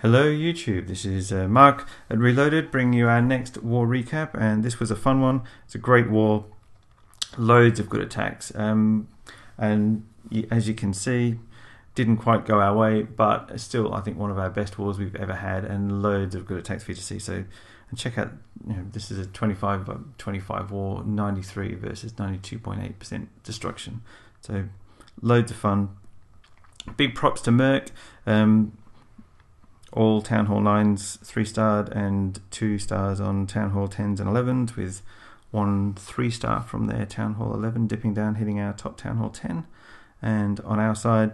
Hello YouTube, this is Mark at Reloaded bringing you our next war recap, and this was a fun one. It's a great war, loads of good attacks, and as you can see, didn't quite go our way, but still I think one of our best wars we've ever had, and loads of good attacks for you to see. So and check out, this is a 25 war, 93 versus 92.8% destruction. So loads of fun. Big props to Murk. All Town Hall 9s 3-starred and 2 stars on Town Hall 10s and 11s, with 1 3-star from their Town Hall 11 dipping down, hitting our top Town Hall 10. And on our side,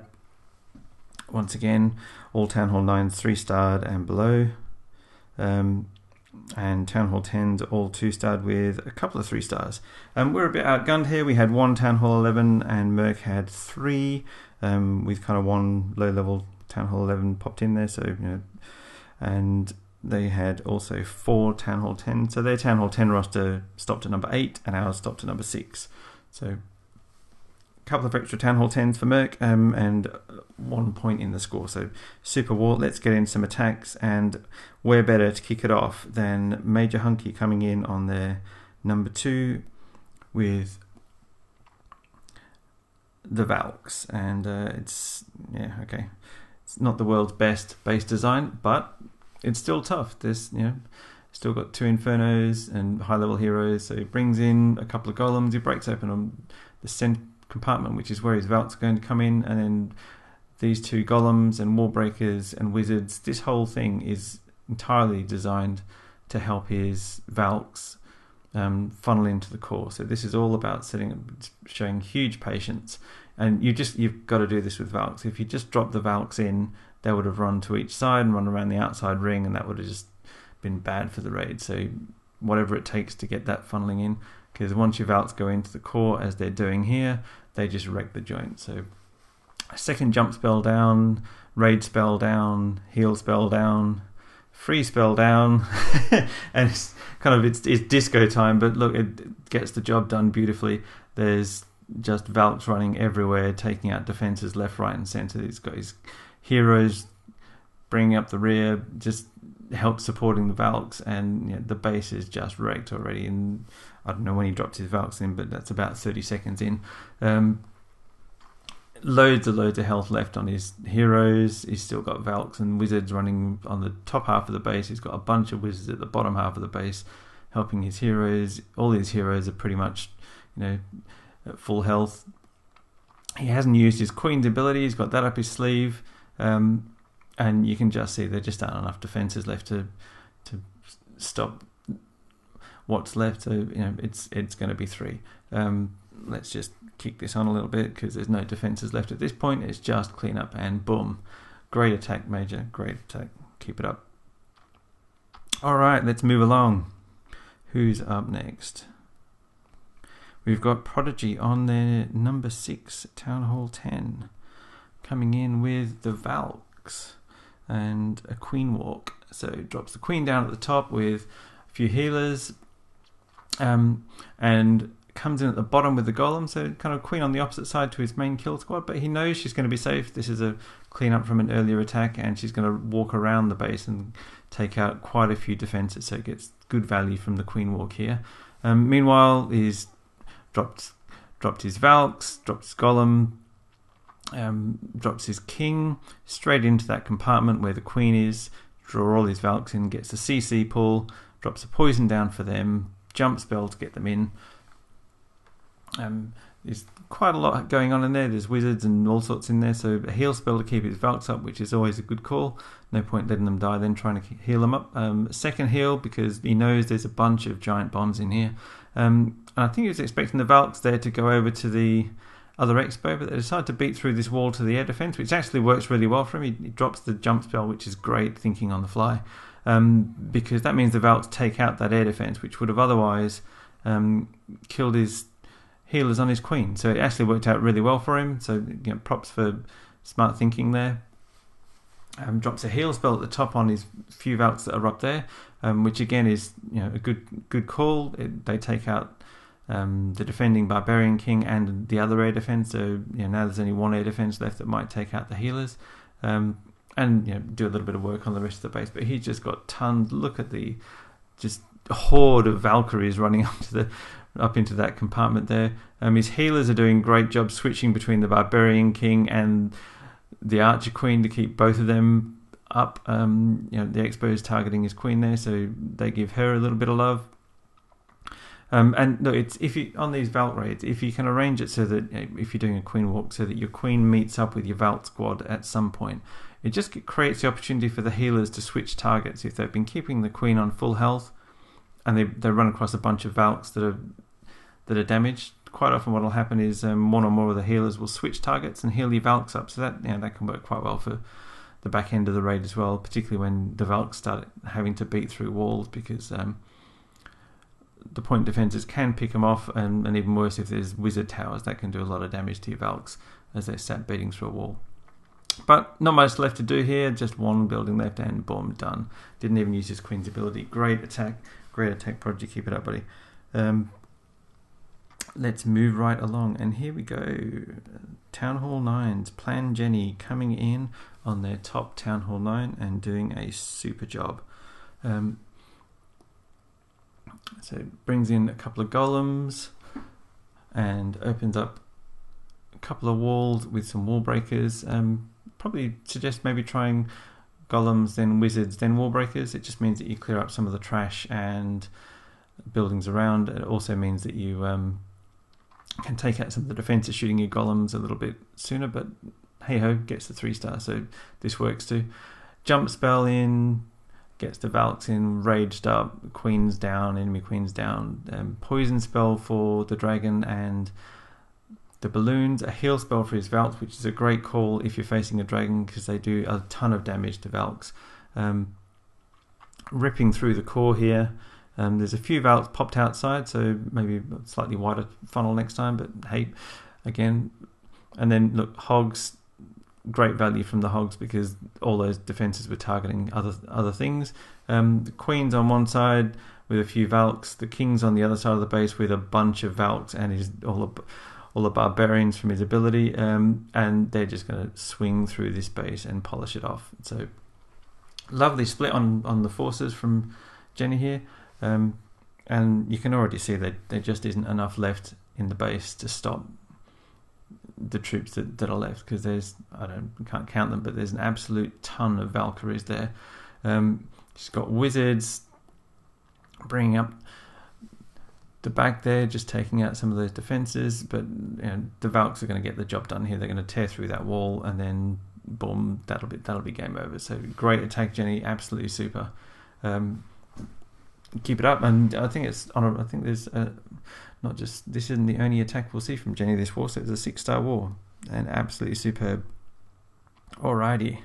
once again, all Town Hall 9s 3-starred and below, and Town Hall 10s all 2-starred with a couple of 3 stars. We're a bit outgunned here. We had 1 Town Hall 11 and Murk had 3, with kind of 1 low-level Town Hall 11 popped in there, so and they had also 4 Town Hall 10, so their Town Hall 10 roster stopped at number 8 and ours stopped at number 6. So a couple of extra Town Hall 10s for Murk, and 1 point in the score. So super war. Let's get in some attacks, and where better to kick it off than Major Hunky coming in on their number 2 with the Valks, and it's not the world's best base design, but it's still tough. There's still got 2 Infernos and high level heroes, so he brings in a couple of golems. He breaks open on the center compartment, which is where his Valks are going to come in, and then these 2 golems and warbreakers and wizards. This whole thing is entirely designed to help his Valks funnel into the core. So this is all about showing huge patience. And you've got to do this with Valks. If you just drop the Valks in, they would have run to each side and run around the outside ring, and that would have just been bad for the raid. So whatever it takes to get that funneling in, because once your Valks go into the core, as they're doing here, they just wreck the joint. So a second jump spell down, raid spell down, heal spell down, free spell down, and it's kind of it's disco time. But look, it gets the job done beautifully. There's just Valks running everywhere, taking out defenses left, right, and center. He's got his heroes bringing up the rear, just help supporting the Valks, and the base is just wrecked already. And I don't know when he dropped his Valks in, but that's about 30 seconds in. Loads of health left on his heroes. He's still got Valks and wizards running on the top half of the base. He's got a bunch of wizards at the bottom half of the base helping his heroes. All his heroes are pretty much at full health. He hasn't used his Queen's ability. He's got that up his sleeve, and you can just see there just aren't enough defenses left to stop what's left. So it's going to be 3. Let's just kick this on a little bit, because there's no defenses left at this point. It's just clean up, and boom, great attack, Major, great attack. Keep it up. All right, let's move along. Who's up next? We've got Prodigy on their number 6 Town Hall 10, coming in with the Valks and a Queen Walk. So it drops the Queen down at the top with a few healers, and comes in at the bottom with the Golem. So kind of Queen on the opposite side to his main kill squad, but he knows she's going to be safe. This is a clean up from an earlier attack, and she's going to walk around the base and take out quite a few defenses, so it gets good value from the Queen Walk here. Meanwhile, he's dropped his Valks, dropped his Golem, drops his King straight into that compartment where the Queen is, draw all his Valks in, gets the CC pull, drops a poison down for them, jump spell to get them in. There's quite a lot going on in there. There's wizards and all sorts in there, so a heal spell to keep his Valks up, which is always a good call. No point letting them die then trying to heal them up. Second heal, because he knows there's a bunch of giant bombs in here. And I think he was expecting the Valks there to go over to the other expo, but they decided to beat through this wall to the air defense, which actually works really well for him. He drops the jump spell, which is great, thinking on the fly, because that means the Valks take out that air defense, which would have otherwise killed his healers on his Queen. So it actually worked out really well for him. So props for smart thinking there. Drops a heal spell at the top on his few Valks that are up there, which again is a good call. They take out the defending Barbarian King and the other air defense. So now there's only 1 air defense left that might take out the healers. and do a little bit of work on the rest of the base. But he's just got tons. Look at the just horde of Valkyries running up into that compartment there. His healers are doing a great job switching between the Barbarian King and the Archer Queen to keep both of them up. The Expo is targeting his Queen there, so they give her a little bit of love. And look, it's if you on these Valk raids, if you can arrange it so that if you're doing a Queen walk, so that your Queen meets up with your Valk squad at some point, it just creates the opportunity for the healers to switch targets. If they've been keeping the Queen on full health, and they run across a bunch of Valks that are damaged, quite often what will happen is one or more of the healers will switch targets and heal your Valks up. So that that can work quite well for the back end of the raid as well, particularly when the Valks start having to beat through walls, because the point defenses can pick them off, and even worse if there's wizard towers, that can do a lot of damage to your Valks as they start beating through a wall. But not much left to do here, just one building left and boom, done. Didn't even use his Queen's ability. Great attack, Prodigy, keep it up, buddy. Let's move right along, and here we go. Town Hall 9s, Plan Jennie coming in on their top Town Hall 9 and doing a super job. So it brings in a couple of golems and opens up a couple of walls with some wall breakers. Probably suggest maybe trying golems, then wizards, then wall breakers. It just means that you clear up some of the trash and buildings around. It also means that you can take out some of the defenses shooting your golems a little bit sooner, but hey ho, gets the 3-star, so this works too. Jump spell in, gets the Valks in, raged up, Queen's down, enemy Queen's down. Poison spell for the dragon and the balloons. A heal spell for his Valks, which is a great call if you're facing a dragon, because they do a ton of damage to Valks. Ripping through the core here. There's a few Valks popped outside, so maybe a slightly wider funnel next time, but hey, again. And then look, Hogs, great value from the Hogs, because all those defenses were targeting other things. The Queen's on one side with a few Valks, the King's on the other side of the base with a bunch of Valks and all the Barbarians from his ability, and they're just going to swing through this base and polish it off. So lovely split on the forces from Jennie here. And you can already see that there just isn't enough left in the base to stop the troops that are left, because there's, can't count them, but there's an absolute ton of Valkyries there. She's got wizards bringing up the back there, just taking out some of those defenses, but the Valks are going to get the job done here. They're going to tear through that wall, and then boom, that'll be game over. So great attack, Jennie, absolutely super. Keep it up, and I think there's not just, this isn't the only attack we'll see from Jennie this war, so it's a 6-star war, and absolutely superb. Alrighty,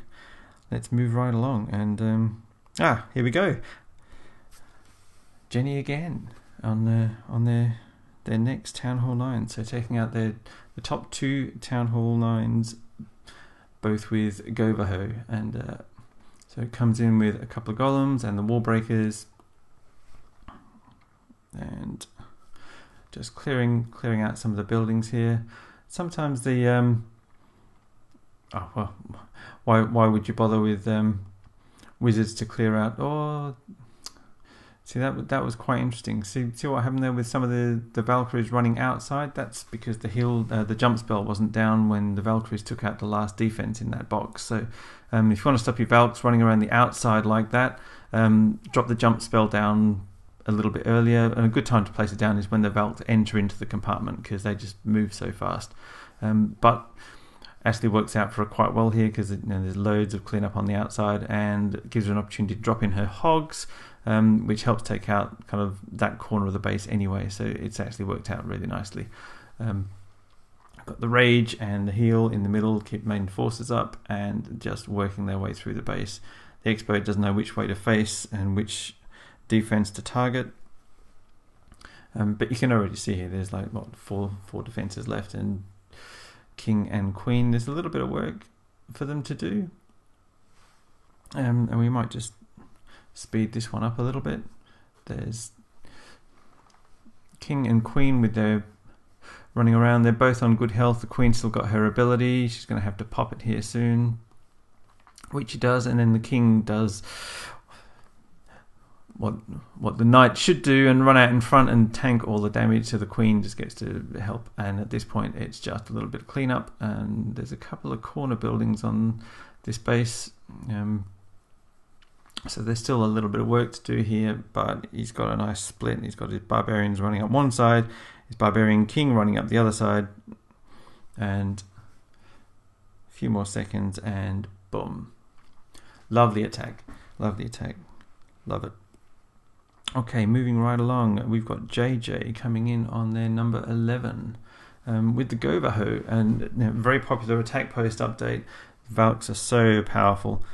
let's move right along, and here we go. Jennie again on their next Town Hall 9, so taking out the top 2 Town Hall 9s, both with Govaho, and so it comes in with a couple of golems and the wall breakers. And just clearing out some of the buildings here. Sometimes the why would you bother with wizards to clear out? Oh, see, that was quite interesting. See what happened there with some of the Valkyries running outside? That's because the jump spell wasn't down when the Valkyries took out the last defense in that box. So if you want to stop your Valks running around the outside like that, drop the jump spell down a little bit earlier, and a good time to place it down is when the Valks enter into the compartment, because they just move so fast. But actually works out for her quite well here, because there's loads of cleanup on the outside, and it gives her an opportunity to drop in her Hogs, which helps take out kind of that corner of the base anyway. So it's actually worked out really nicely. Got the Rage and the Heal in the middle, keep main forces up and just working their way through the base. The Expo doesn't know which way to face and which defense to target, but you can already see here there's like four defenses left, and King and Queen, there's a little bit of work for them to do, and we might just speed this one up a little bit. There's King and Queen with their running around, they're both on good health. The Queen's still got her ability, she's going to have to pop it here soon. which he does, and then the king does what the knight should do and run out in front and tank all the damage, so the queen just gets to help. And at this point it's just a little bit of cleanup, and there's a couple of corner buildings on this base, so there's still a little bit of work to do here, but he's got a nice split. He's got his barbarians running up one side, his barbarian king running up the other side, and a few more seconds and boom. Lovely attack, love it. Okay, moving right along, we've got JJ coming in on their number 11 with the Govaho, and very popular attack post update. Valks are so powerful,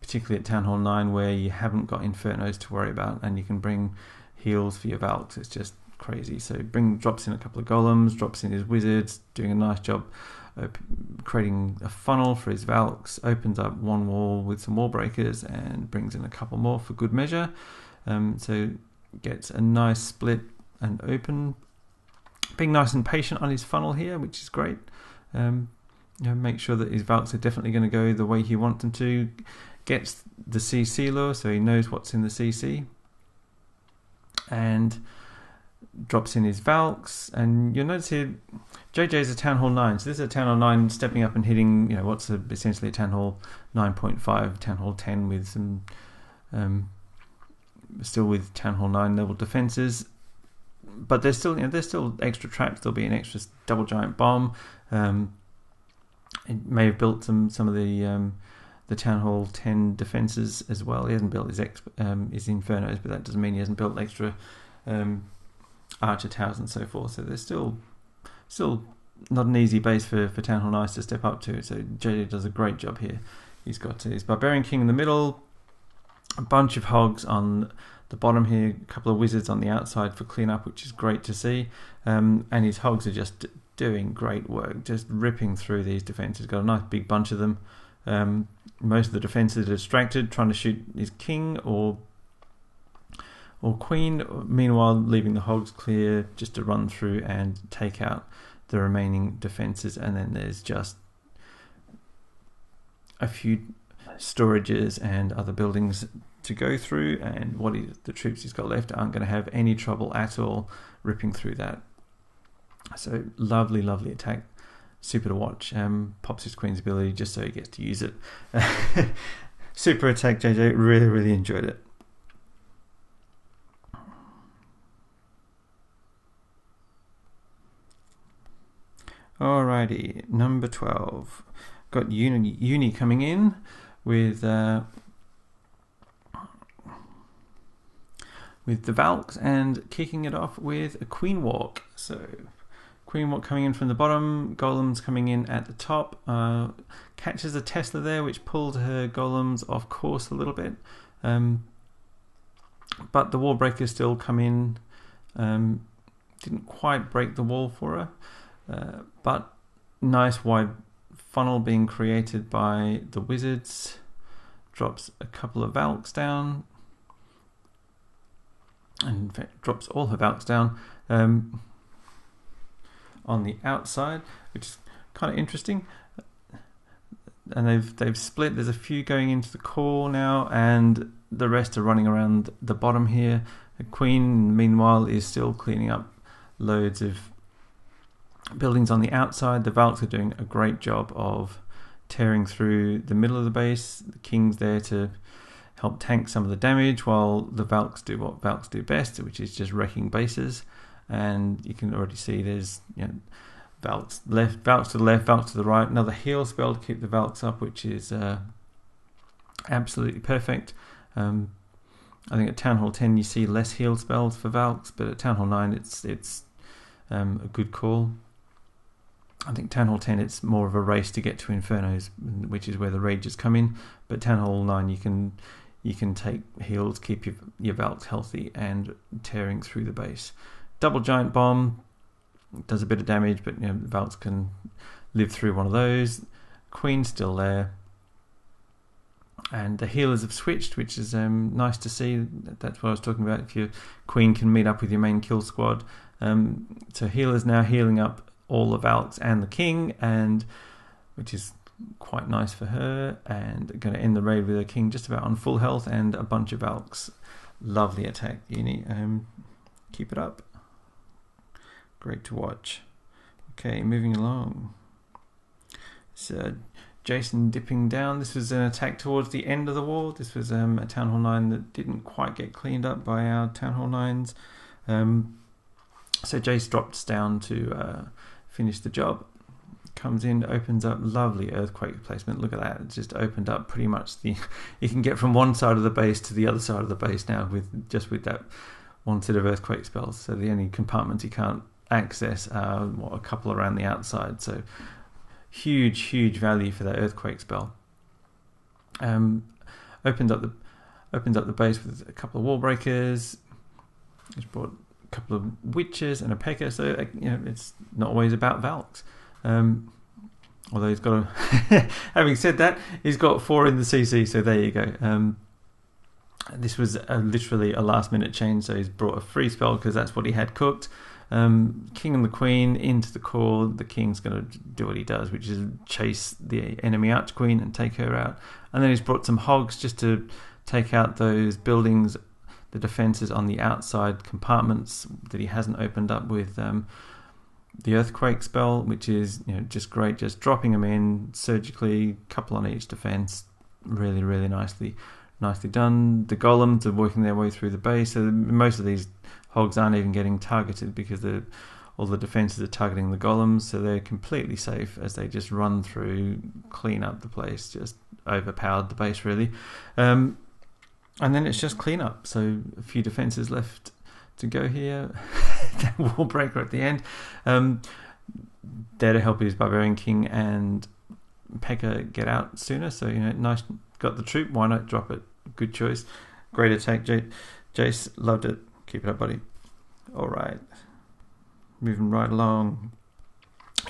particularly at Town Hall 9, where you haven't got Infernos to worry about, and you can bring heals for your Valks. It's just crazy. So drops in a couple of golems, drops in his wizards, doing a nice job creating a funnel for his Valks, opens up one wall with some wall breakers and brings in a couple more for good measure. So gets a nice split and open, being nice and patient on his funnel here, which is great. Make sure that his Valks are definitely going to go the way he wants them to. Gets the CC lure, so he knows what's in the CC, and drops in his Valks. And you'll notice here JJ is a Town Hall 9, so this is a Town Hall 9 stepping up and hitting what's essentially a Town Hall 9.5, Town Hall 10 with some still with Town Hall 9 level defenses, but there's still extra traps. There'll be an extra double giant bomb. It may have built some of the Town Hall 10 defenses as well. He hasn't built his Infernos, but that doesn't mean he hasn't built extra Archer Towers and so forth. So there's still not an easy base for Town Hall 9 to step up to. So JJ does a great job here. He's got his Barbarian King in the middle, a bunch of hogs on the bottom here, a couple of wizards on the outside for cleanup, which is great to see. And his hogs are just doing great work, just ripping through these defenses. Got a nice big bunch of them. Most of the defenses are distracted, trying to shoot his king or queen, meanwhile leaving the hogs clear just to run through and take out the remaining defenses. And then there's just a few storages and other buildings to go through, and the troops he's got left aren't going to have any trouble at all ripping through that. So lovely attack, super to watch. Pops his queen's ability just so he gets to use it. Super attack, JJ. Really enjoyed it. Alrighty, number 12. Got Uni coming in with the Valks and kicking it off with a Queen Walk. So Queen Walk coming in from the bottom, golems coming in at the top. Catches a Tesla there, which pulled her golems off course a little bit. But the wall breakers still come in. Didn't quite break the wall for her. But nice wide funnel being created by the wizards. Drops a couple of Valks down. And in fact, drops all her Valks down on the outside, which is kind of interesting. And they've split. There's a few going into the core now, and the rest are running around the bottom here. The Queen, meanwhile, is still cleaning up loads of buildings on the outside. The Valks are doing a great job of tearing through the middle of the base. The King's there to help tank some of the damage, while the Valks do what Valks do best, which is just wrecking bases. And you can already see there's Valks to the left, Valks to the right. Another heal spell to keep the Valks up, which is absolutely perfect. I think at Town Hall 10 you see less heal spells for Valks, but at Town Hall 9 it's a good call. I think Town Hall 10 it's more of a race to get to Infernos, which is where the rages come in. But Town Hall 9 you can take heals, keep your Valks healthy and tearing through the base. Double giant bomb does a bit of damage, but Valks can live through one of those. Queen's still there, and the healers have switched, which is nice to see. That's what I was talking about. If your Queen can meet up with your main kill squad, so healers now healing up all the Valks and the King, and which is quite nice for her, and going to end the raid with her king just about on full health and a bunch of Valks. Lovely attack, Uni. Keep it up. Great to watch. Okay, moving along. So Jason dipping down. This was an attack towards the end of the war. This was a Town Hall 9 that didn't quite get cleaned up by our Town Hall 9s. So Jace drops down to finish the job. Comes in, opens up, lovely earthquake placement. Look at that, it's just opened up pretty much you can get from one side of the base to the other side of the base now with that one set of earthquake spells. So the only compartments you can't access are a couple around the outside. So huge value for that earthquake spell. Opens up the base with a couple of wall breakers. He's brought a couple of witches and a P.E.K.K.A. So it's not always about Valks. Although he's got having said that, he's got 4 in the CC, so there you go. This was literally a last minute change, so he's brought a free spell because that's what he had cooked. King and the Queen into the core. The King's going to do what he does, which is chase the enemy Archqueen and take her out. And then he's brought some hogs just to take out those buildings, the defenses on the outside compartments that he hasn't opened up with the earthquake spell, which is just great, just dropping them in surgically, couple on each defense, really nicely done. The golems are working their way through the base, so most of these hogs aren't even getting targeted because all the defenses are targeting the golems, so they're completely safe as they just run through, clean up the place, just overpowered the base really. And then it's just clean up, so a few defenses left to go here. That wall breaker at the end, there to help his Barbarian King and P.E.K.K.A. get out sooner. So nice, got the troop, why not drop it? Good choice, great attack. Jace loved it. Keep it up, buddy. All right, moving right along.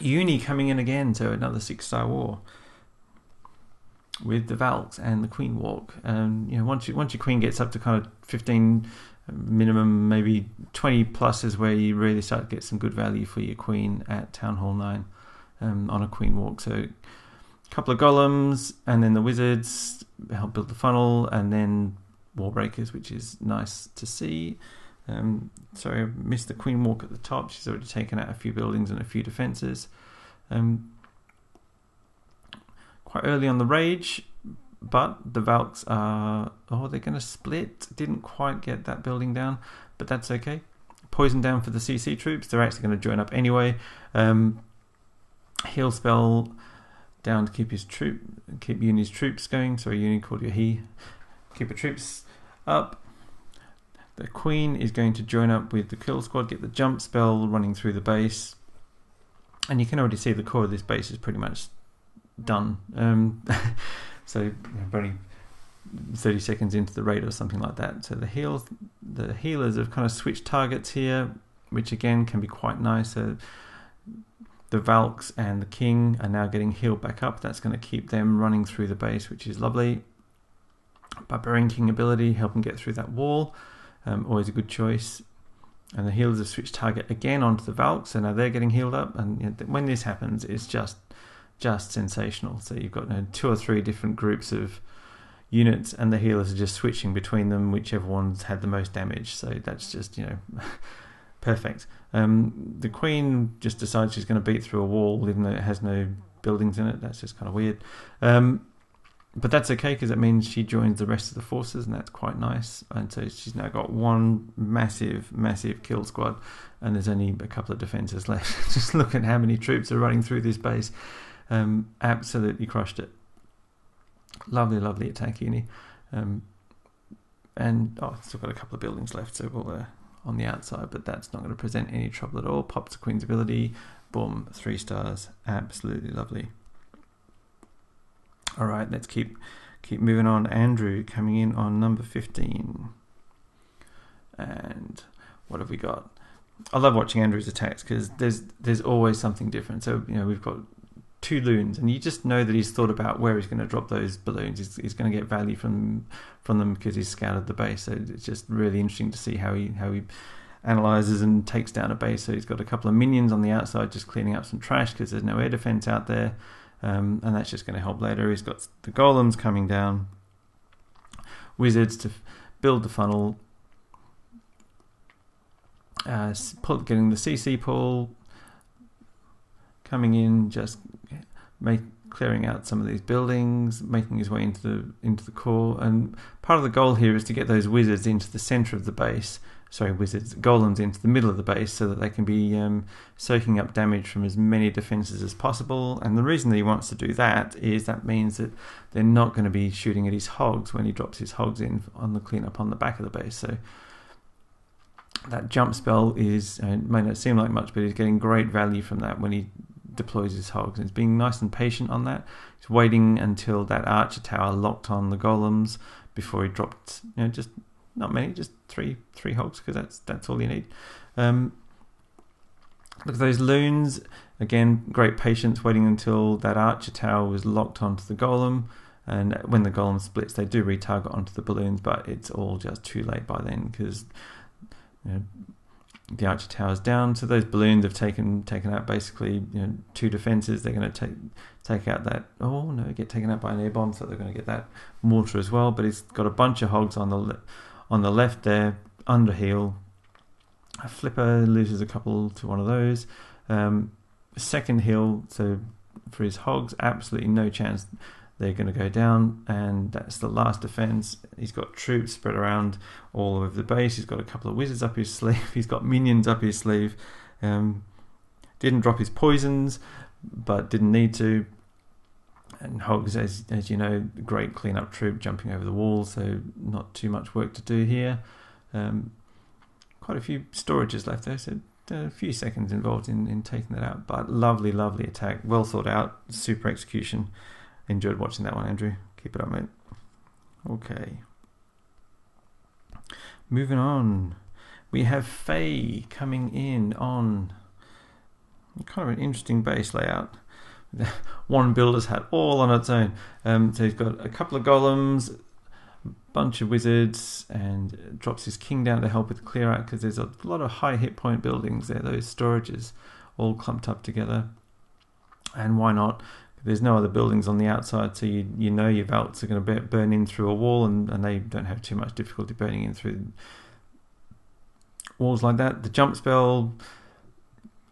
Uni coming in again, so another 6-star war with the Valks and the Queen walk. Once your Queen gets up to kind of 15 minimum, maybe 20 plus is where you really start to get some good value for your Queen at Town Hall 9 on a Queen walk. So a couple of golems and then the wizards help build the funnel, and then wall breakers, which is nice to see. Sorry, I missed the Queen walk at the top. She's already taken out a few buildings and a few defenses. Quite early on the rage, but the Valks are... they're going to split. Didn't quite get that building down, but that's okay. Poison down for the CC troops. They're actually going to join up anyway. Heal spell down to keep Uni's troops going. Sorry, Uni called you he. Keep your troops up. The Queen is going to join up with the kill squad, get the jump spell running through the base. And you can already see the core of this base is pretty much done. So only 30 seconds into the raid or something like that. So the healers have kind of switched targets here, which again can be quite nice. So the Valks and the King are now getting healed back up. That's going to keep them running through the base, which is lovely. Barbarian King ability, help them get through that wall. Always a good choice. And the healers have switched target again onto the Valks, so now they're getting healed up. And when this happens, it's just sensational. So you've got 2 or 3 different groups of units, and the healers are just switching between them, whichever one's had the most damage. So that's just perfect. The Queen just decides she's going to beat through a wall, even though it has no buildings in it. That's just kind of weird. But that's okay, because it means she joins the rest of the forces, and that's quite nice. And so she's now got one massive kill squad, and there's only a couple of defenses left. Just look at how many troops are running through this base. Absolutely crushed it. Lovely attack, Uni. And still got a couple of buildings left, so we'll on the outside, but that's not going to present any trouble at all. Pops the Queen's ability, boom, 3 stars. Absolutely lovely. All right, let's keep moving on. Andrew coming in on number 15. And what have we got? I love watching Andrew's attacks because there's always something different. So we've got 2 loons, and you just know that he's thought about where he's going to drop those balloons. He's going to get value from them because he's scouted the base. So it's just really interesting to see how he analyzes and takes down a base. So he's got a couple of minions on the outside just cleaning up some trash because there's no air defense out there. and that's just going to help later. He's got the golems coming down, wizards to build the funnel, getting the CC pool, coming in, just clearing out some of these buildings, making his way into the core. And part of the goal here is to get those wizards into the center of the base. Golems into the middle of the base, so that they can be soaking up damage from as many defenses as possible. And the reason that he wants to do that is that means that they're not going to be shooting at his hogs when he drops his hogs in on the cleanup on the back of the base. So that jump spell is, it may not seem like much, but he's getting great value from that when he deploys his hogs. He's being nice and patient on that. He's waiting until that archer tower locked on the golems before he dropped, just not many, just three hogs, because that's all you need. Look at those loons. Again, great patience, waiting until that archer tower was locked onto the golem. And when the golem splits, they do retarget onto the balloons, but it's all just too late by then, because the archer tower's down. So those balloons have taken out basically 2 defenses. They're going to take out that, get taken out by an air bomb, so they're going to get that mortar as well. But he's got a bunch of hogs on the left there, under heal. A flipper loses a couple to one of those. Second heal, so for his hogs, absolutely no chance they're going to go down, and that's the last defense. He's got troops spread around all over the base. He's got a couple of wizards up his sleeve. He's got minions up his sleeve. Didn't drop his poisons, but didn't need to. And hogs, as you know, great cleanup troop jumping over the wall, so not too much work to do here. Quite a few storages left there, so a few seconds involved in taking that out. But lovely attack, well thought out, super execution. Enjoyed watching that one, Andrew. Keep it up, mate. Okay. Moving on. We have Faye coming in on kind of an interesting base layout. One builder's hat all on its own. So he's got a couple of golems, a bunch of wizards, and drops his king down to help with the clear out, because there's a lot of high hit point buildings there, those storages all clumped up together. And why not? There's no other buildings on the outside, so your Valks are going to burn in through a wall, and they don't have too much difficulty burning in through walls like that. The jump spell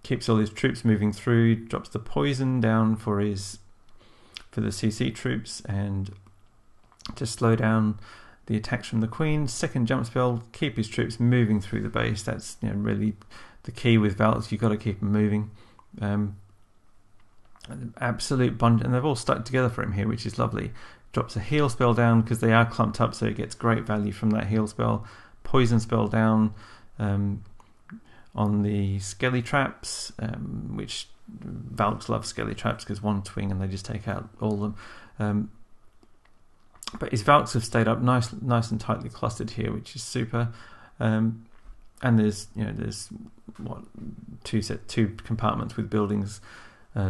keeps all his troops moving through, drops the poison down for the CC troops, and to slow down the attacks from the Queen. Second jump spell, keep his troops moving through the base. That's really the key with Valks. You've got to keep them moving. An absolute bunch, and they've all stuck together for him here, which is lovely. Drops a heal spell down because they are clumped up, so he gets great value from that heal spell. Poison spell down on the skelly traps, which Valks love skelly traps because one swing and they just take out all of them. But his Valks have stayed up nice and tightly clustered here, which is super. And there's two compartments with buildings.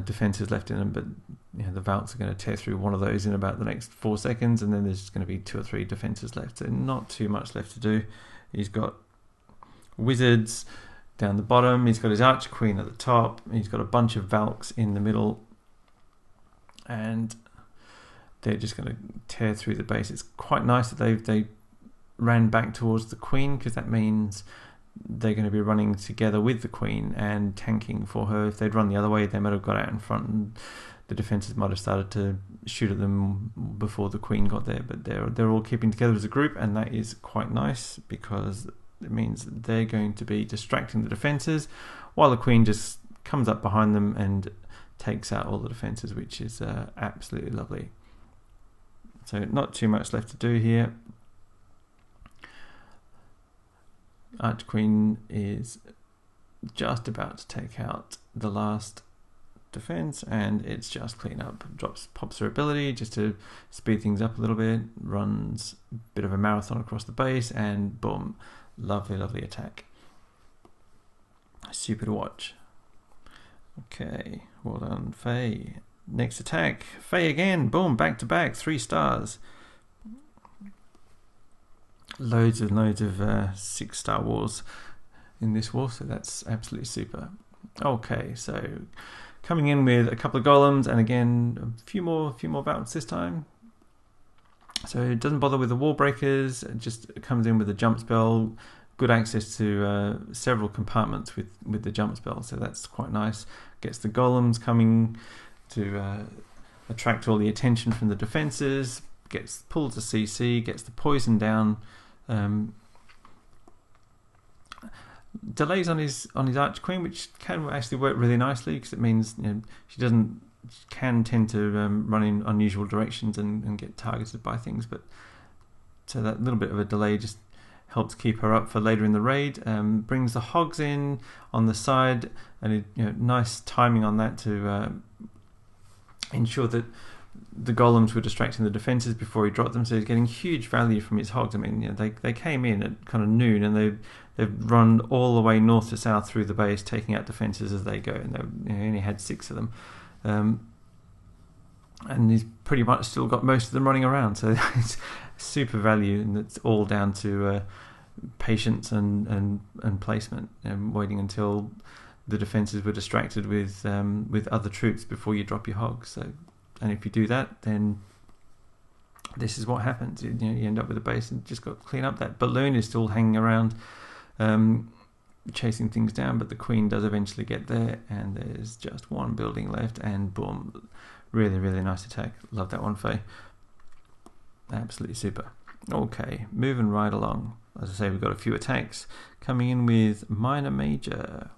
Defenses left in them, but the Valks are going to tear through one of those in about the next 4 seconds, and then there's going to be 2 or 3 defenses left, so not too much left to do. He's got wizards down the bottom, he's got his Archer Queen at the top, he's got a bunch of Valks in the middle, and they're just going to tear through the base. It's quite nice that they ran back towards the Queen, because that means they're going to be running together with the Queen and tanking for her. If they'd run the other way, they might have got out in front and the defenses might have started to shoot at them before the Queen got there. But they're all keeping together as a group, and that is quite nice, because it means that they're going to be distracting the defenses while the Queen just comes up behind them and takes out all the defenses, which is absolutely lovely. So not too much left to do here. Archer Queen is just about to take out the last defense, and it's just clean up. Pops her ability just to speed things up a little bit, runs a bit of a marathon across the base, and boom, lovely attack. Super to watch. Okay, well done, Faye. Next attack, Faye again, boom, back to back, 3 stars. Loads of 6-star wars in this war, so that's absolutely super. Okay, so Coming in with a couple of golems, and again a few more Valks this time. So it doesn't bother with the wall breakers. It just comes in with a jump spell. Good access to several compartments with the jump spell, so that's quite nice. Gets the golems coming to attract all the attention from the defenses. Pulls the CC. Gets the poison down. Delays on his Archqueen, which can actually work really nicely because it means she can tend to run in unusual directions and get targeted by things, but so that little bit of a delay just helps keep her up for later in the raid. Brings the hogs in on the side, and nice timing on that to ensure that the golems were distracting the defenses before he dropped them, so he's getting huge value from his hogs. I mean, they came in at kind of noon, and they've run all the way north to south through the base, taking out defenses as they go, and they only had 6 of them. And he's pretty much still got most of them running around, so it's super value, and it's all down to patience and placement, waiting until the defenses were distracted with other troops before you drop your hogs. So, and if you do that, then this is what happens. You end up with a base and just got to clean up. That balloon is still hanging around, chasing things down, but the queen does eventually get there, and there's just one building left, and boom, really, really nice attack. Love that one, Faye. Absolutely super. Okay, moving right along. As I say, we've got a few attacks coming in with MinorMajor,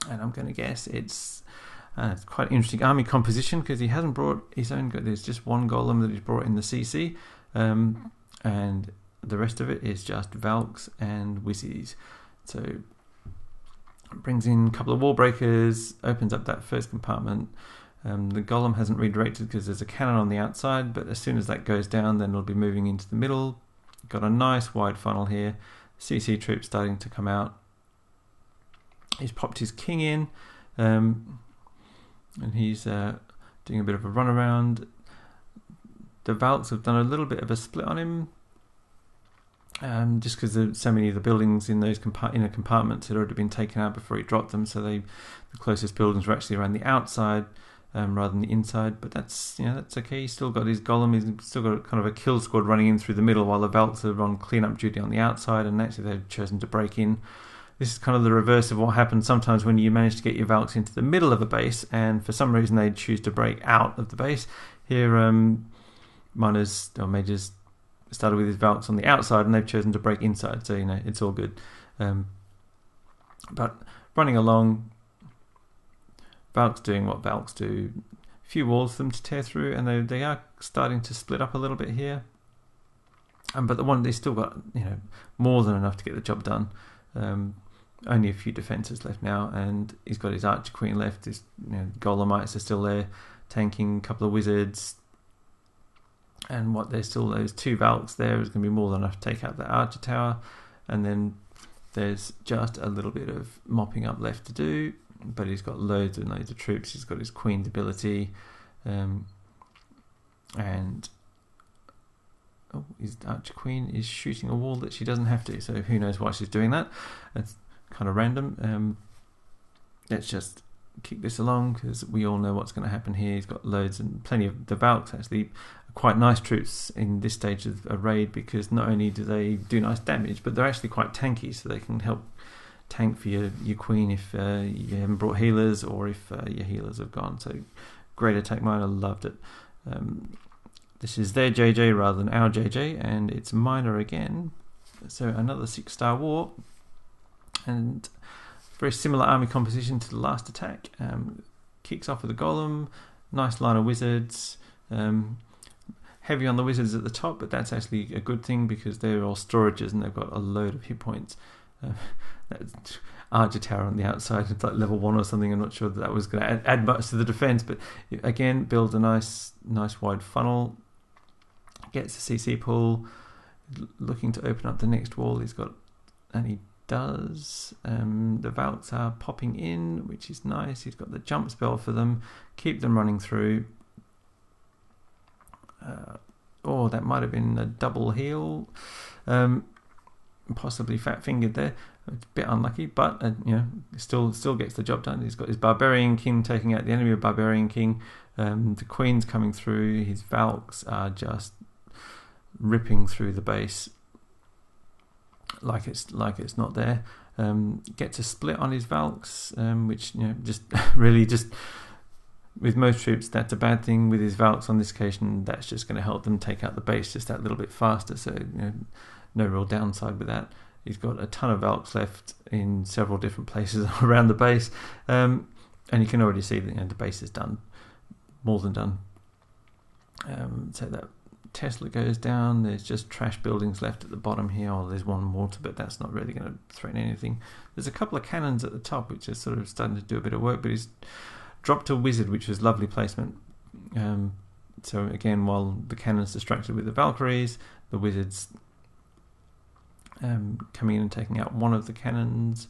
and I'm going to guess it's quite an interesting army composition because he hasn't brought his own. There's just one golem that he's brought in the CC, and the rest of it is just Valks and Wissies. So it brings in a couple of wall breakers, opens up that first compartment. The golem hasn't redirected because there's a cannon on the outside, but as soon as that goes down, then it'll be moving into the middle. Got a nice wide funnel here. CC troops starting to come out. He's popped his king in, and he's doing a bit of a run around. The Valks have done a little bit of a split on him, just because so many of the buildings in those inner compartments had already been taken out before he dropped them, so the closest buildings were actually around the outside rather than the inside. But that's okay. He's still got his golem. He's still got kind of a kill squad running in through the middle, while the Valks are on cleanup duty on the outside, and actually they've chosen to break in. This is kind of the reverse of what happens sometimes when you manage to get your Valks into the middle of a base, and for some reason they choose to break out of the base. Here, Majors started with his Valks on the outside, and they've chosen to break inside, so it's all good. But running along, Valks doing what Valks do. A few walls for them to tear through, and they are starting to split up a little bit here. But they still got more than enough to get the job done. Only a few defences left now, and he's got his Archer Queen left. His Golemites are still there, tanking a couple of wizards. And there's still those 2 Valks there is going to be more than enough to take out the Archer Tower. And then there's just a little bit of mopping up left to do, but he's got loads and loads of troops. He's got his Queen's ability, and his Archer Queen is shooting a wall that she doesn't have to, so who knows why she's doing that. That's kind of random. Let's just kick this along because we all know what's going to happen here. He's got loads and plenty of the Valks, actually quite nice troops in this stage of a raid, because not only do they do nice damage, but they're actually quite tanky, so they can help tank for your queen if you haven't brought healers, or if your healers have gone. So great attack. Minor loved it. This is their JJ rather than our JJ, and it's Minor again. So another 6-star war, and very similar army composition to the last attack. Kicks off with a golem, nice line of wizards. Heavy on the wizards at the top, but that's actually a good thing because they're all storages and they've got a load of hit points. That Archer Tower on the outside, it's like level 1 or something. I'm not sure that was going to add much to the defense, but again, builds a nice wide funnel. Gets the CC pull, looking to open up the next wall. And he does. The Valks are popping in, which is nice. He's got the jump spell for them, keep them running through. That might have been a double heal, possibly fat fingered there. It's a bit unlucky, but still gets the job done. He's got his Barbarian King taking out the enemy of Barbarian King. The Queen's coming through. His Valks are just ripping through the base like it's not there. Gets a split on his Valks, which just really just with most troops that's a bad thing. With his Valks on this occasion, that's just going to help them take out the base just that little bit faster. So no real downside with that. He's got a ton of Valks left in several different places around the base, and you can already see that the base is done, more than done. So that Tesla goes down. There's just trash buildings left at the bottom here. Oh, there's one mortar, but that's not really going to threaten anything. There's a couple of cannons at the top, which are sort of starting to do a bit of work, but he's dropped a wizard, which was lovely placement. So again, while the cannon's distracted with the Valkyries, the wizards coming in and taking out one of the cannons,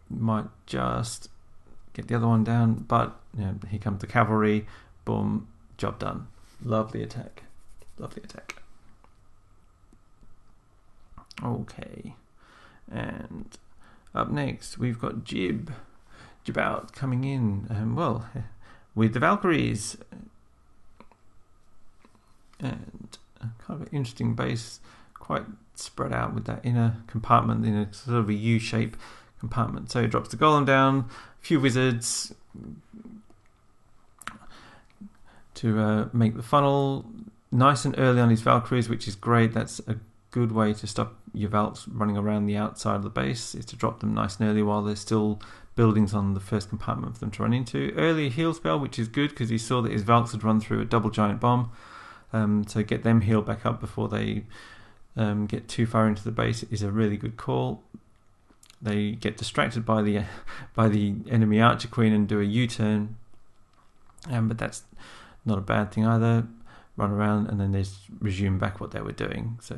might just get the other one down, but here comes the cavalry. Boom, job done. Lovely attack. Okay, and up next we've got JIBOUT coming in, with the Valkyries, and kind of an interesting base, quite spread out with that inner compartment in a sort of a U-shape compartment. So he drops the golem down, a few wizards to make the funnel nice and early on his Valkyries, which is great. That's a good way to stop your Valks running around the outside of the base, is to drop them nice and early while there's still buildings on the first compartment for them to run into. Early heal spell, which is good because he saw that his Valks had run through a double giant bomb, so get them healed back up before they get too far into the base is a really good call. They get distracted by the enemy Archer Queen and do a U-turn, but that's not a bad thing either. Run around and then they resume back what they were doing. So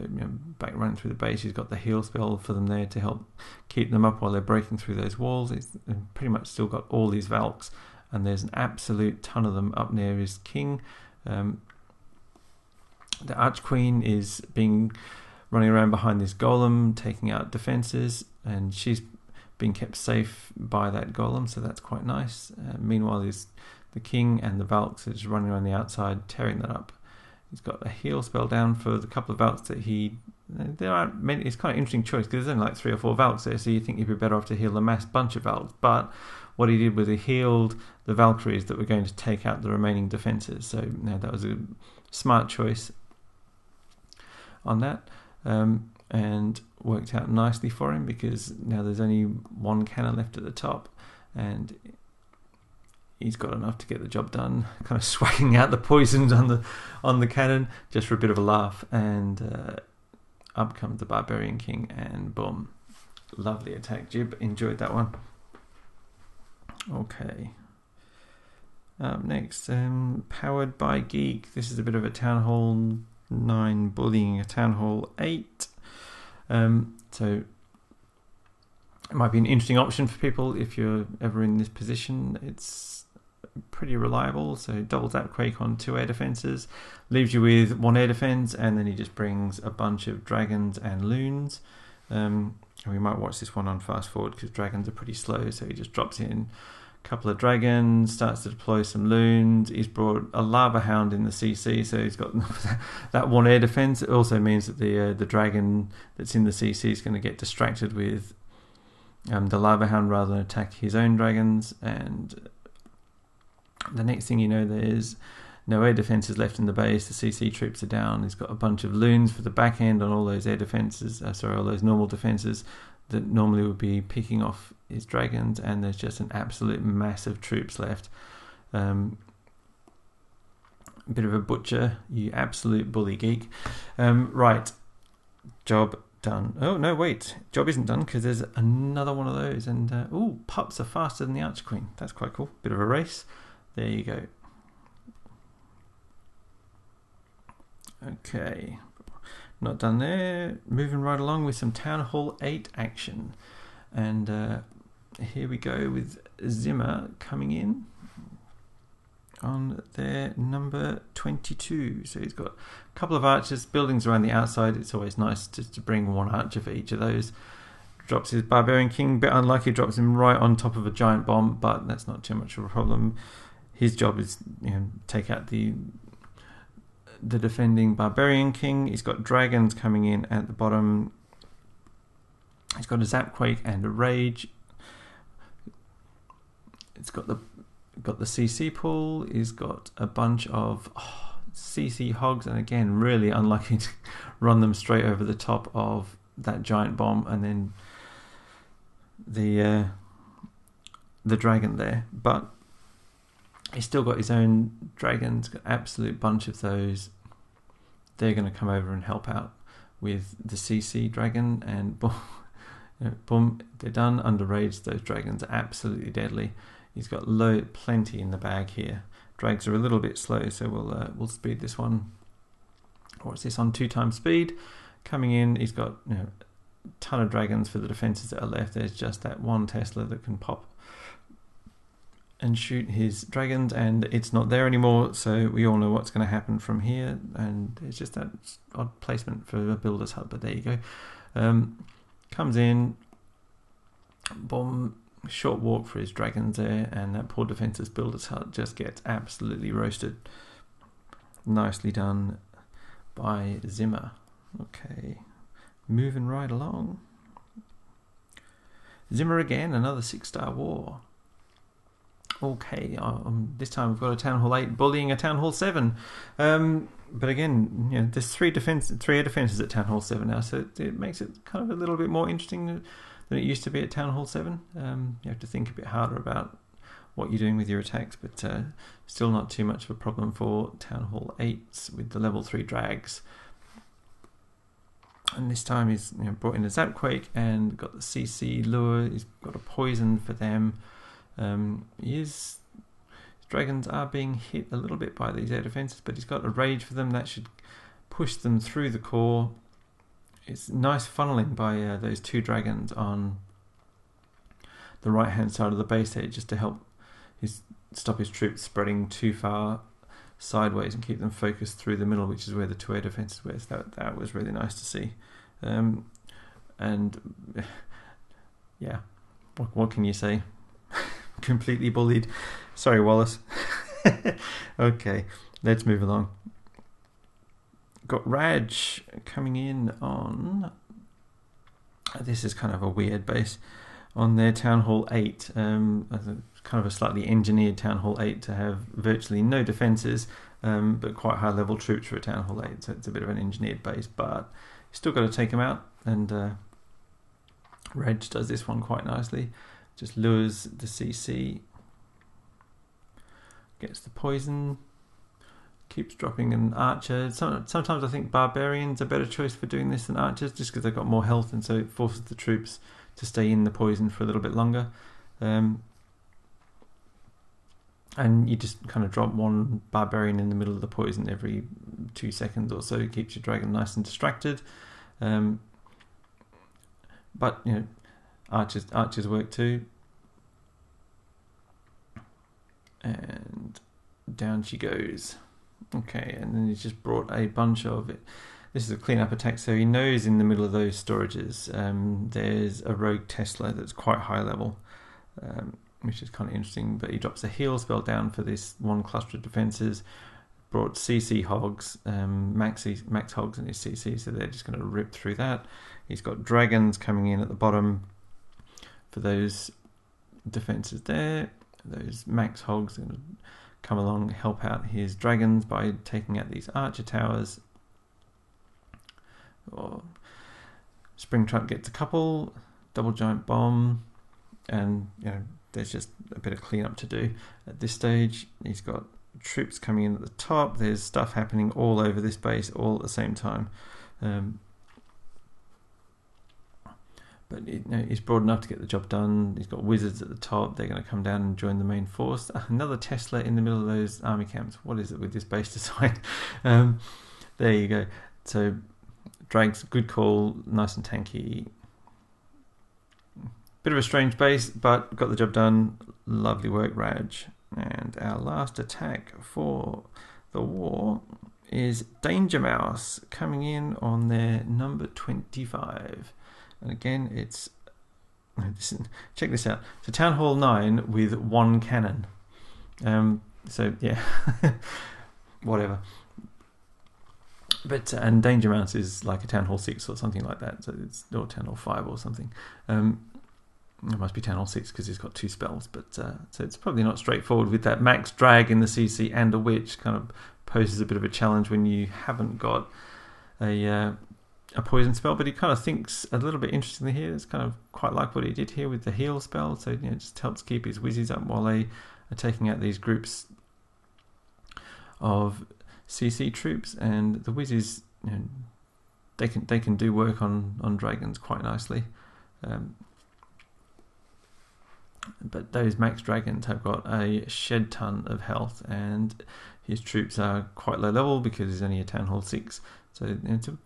back running through the base. He's got the heal spell for them there to help keep them up while they're breaking through those walls. He's pretty much still got all these Valks, and there's an absolute ton of them up near his king. The Arch Queen is running around behind this golem, taking out defenses, and she's being kept safe by that golem, so that's quite nice. Meanwhile, the king and the Valks is running around the outside, tearing that up. He's got a heal spell down for the couple of Valks that there aren't many. It's kind of interesting choice because there's only like 3 or 4 Valks there, so you think you'd be better off to heal a mass bunch of Valks. But what he did was he healed the Valkyries that were going to take out the remaining defenses. So that was a smart choice on that, and worked out nicely for him because now there's only one cannon left at the top, and he's got enough to get the job done, kind of swagging out the poisons on the cannon just for a bit of a laugh, and up comes the Barbarian King, and boom, lovely attack. Jib enjoyed that one. Okay, up next, Powered by Geek. This is a bit of a Town Hall 9 bullying a Town Hall 8, so it might be an interesting option for people if you're ever in this position. It's pretty reliable, so doubles that Quake on 2 air defenses, leaves you with 1 air defense, and then he just brings a bunch of dragons and loons. And we might watch this one on fast forward because dragons are pretty slow, so he just drops in a couple of dragons, starts to deploy some loons. He's brought a lava hound in the CC, so he's got that 1 air defense. It also means that the dragon that's in the CC is going to get distracted with the lava hound rather than attack his own dragons, and the next thing you know, there's no air defenses left in the base. The CC troops are down. He's got a bunch of loons for the back end on all those air defenses, all those normal defenses that normally would be picking off his dragons, and there's just an absolute mass of troops left. A bit of a butcher, you absolute bully geek. Right, job done. Oh no, wait, job isn't done because there's another one of those, and pups are faster than the Archer Queen. That's quite cool. Bit of a race. There you go. Okay, not done there. Moving right along with some Town Hall 8 action, and here we go with Zimmer coming in on their number 22. So he's got a couple of archers, buildings around the outside. It's always nice to bring 1 archer for each of those. drops his Barbarian King. Bit unlucky, drops him right on top of a giant bomb, but that's not too much of a problem. His job is, take out the defending Barbarian King. He's got dragons coming in at the bottom. He's got a Zapquake and a Rage. It's got the CC pool. He's got a bunch of CC hogs, and again, really unlucky to run them straight over the top of that giant bomb, and then the dragon there. But he's still got his own dragons, got an absolute bunch of those. They're going to come over and help out with the CC dragon, and boom, boom, they're done. Under Rage, those dragons are absolutely deadly. He's got plenty in the bag here. Drags are a little bit slow, so we'll speed this one. What's this on 2x speed? Coming in, he's got a ton of dragons for the defenses that are left. There's just that one Tesla that can pop and shoot his dragons, and it's not there anymore, so we all know what's going to happen from here, and it's just that odd placement for a builder's hut, but there you go. Comes in, boom, short walk for his dragons there, and that poor defenseless builder's hut just gets absolutely roasted. Nicely done by Zimmer. Okay, moving right along. Zimmer again, another 6-star war. Okay, this time we've got a Town Hall 8 bullying a Town Hall 7. But again, there's three air defenses at Town Hall 7 now, so it makes it kind of a little bit more interesting than it used to be at Town Hall 7. You have to think a bit harder about what you're doing with your attacks, but still not too much of a problem for Town Hall 8s with the level 3 drags. And this time he's brought in a Zapquake and got the CC lure. He's got a poison for them. His dragons are being hit a little bit by these air defenses, but he's got a Rage for them that should push them through the core. It's nice funneling by those two dragons on the right hand side of the base there, just to help stop his troops spreading too far sideways and keep them focused through the middle, which is where the two air defenses were. So that was really nice to see. And yeah, what can you say? Completely bullied. Sorry, Wallace. Okay, let's move along. Got Raj coming in on, this is kind of a weird base, on their Town Hall 8. Kind of a slightly engineered Town Hall 8 to have virtually no defences, but quite high level troops for a Town Hall 8, so it's a bit of an engineered base, but still got to take them out, and Reg does this one quite nicely. Just lures the CC, gets the poison, keeps dropping an archer. Sometimes I think barbarians are a better choice for doing this than archers, just because they've got more health, and so it forces the troops to stay in the poison for a little bit longer. And you just kind of drop one barbarian in the middle of the poison every 2 seconds or so. It keeps your dragon nice and distracted. But archers work too. And down she goes. Okay, and then he's just brought a bunch of it. This is a clean-up attack, so he knows in the middle of those storages there's a rogue Tesla that's quite high level, which is kind of interesting, but he drops a heal spell down for this one cluster of defenses. Brought CC hogs, max hogs in his CC, so they're just going to rip through that. He's got dragons coming in at the bottom for those defenses there. Those max hogs are going to come along, help out his dragons by taking out these archer towers. Or Spring Truck gets a couple, double giant bomb, and there's just a bit of cleanup to do at this stage. He's got troops coming in at the top. There's stuff happening all over this base all at the same time. But he's broad enough to get the job done. He's got wizards at the top. They're going to come down and join the main force. Another Tesla in the middle of those army camps. What is it with this base design? There you go. So drags, good call, nice and tanky. Bit of a strange base, but got the job done. Lovely work, Raj. And our last attack for the war is Danger Mouse coming in on their number 25. And again, it's check this out. So Town Hall 9 with 1 cannon. So yeah, whatever. But and Danger Mouse is like a Town Hall 6 or something like that. So it's or Town Hall 5 or something. It must be Town Hall 6 because he's got 2 spells. But so it's probably not straightforward with that max drag in the CC and a witch. Kind of poses a bit of a challenge when you haven't got a poison spell. But he kind of thinks a little bit interestingly here. It's kind of quite like what he did here with the heal spell. So it just helps keep his wizards up while they are taking out these groups of CC troops, and the wizards, they can do work on dragons quite nicely. But those max dragons have got a shed ton of health, and his troops are quite low level because he's only a Town Hall 6. So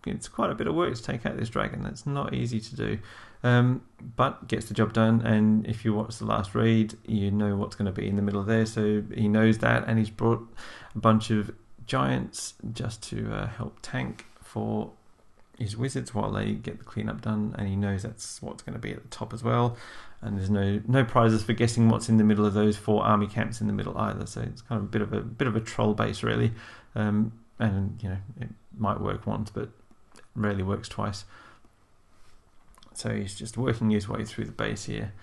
it's quite a bit of work to take out this dragon. That's not easy to do, but gets the job done. And if you watch the last raid, you know what's going to be in the middle there. So he knows that, and he's brought a bunch of giants just to help tank for his wizards while they get the cleanup done. And he knows that's what's going to be at the top as well. And there's no prizes for guessing what's in the middle of those 4 army camps in the middle either. So it's kind of a bit of a troll base really. And it might work once, but rarely works twice. So he's just working his way through the base here.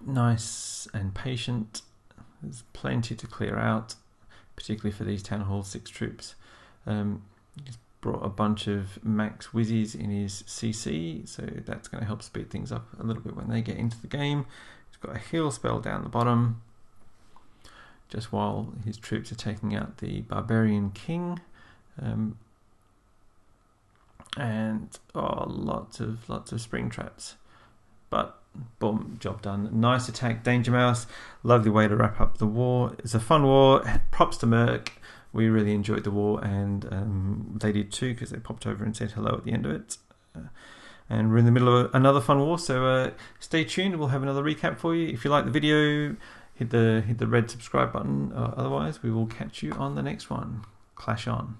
Nice and patient. There's plenty to clear out, particularly for these Town Hall 6 troops. He's brought a bunch of max whizzies in his CC, so that's going to help speed things up a little bit when they get into the game. He's got a heal spell down the bottom, just while his troops are taking out the Barbarian King. And lots of spring traps. But boom, job done. Nice attack, Danger Mouse. Lovely way to wrap up the war. It's a fun war. Props to Murk. We really enjoyed the war, and they did too, because they popped over and said hello at the end of it. And we're in the middle of another fun war, so stay tuned. We'll have another recap for you. If you like the video, hit the red subscribe button. Otherwise, we will catch you on the next one. Clash on.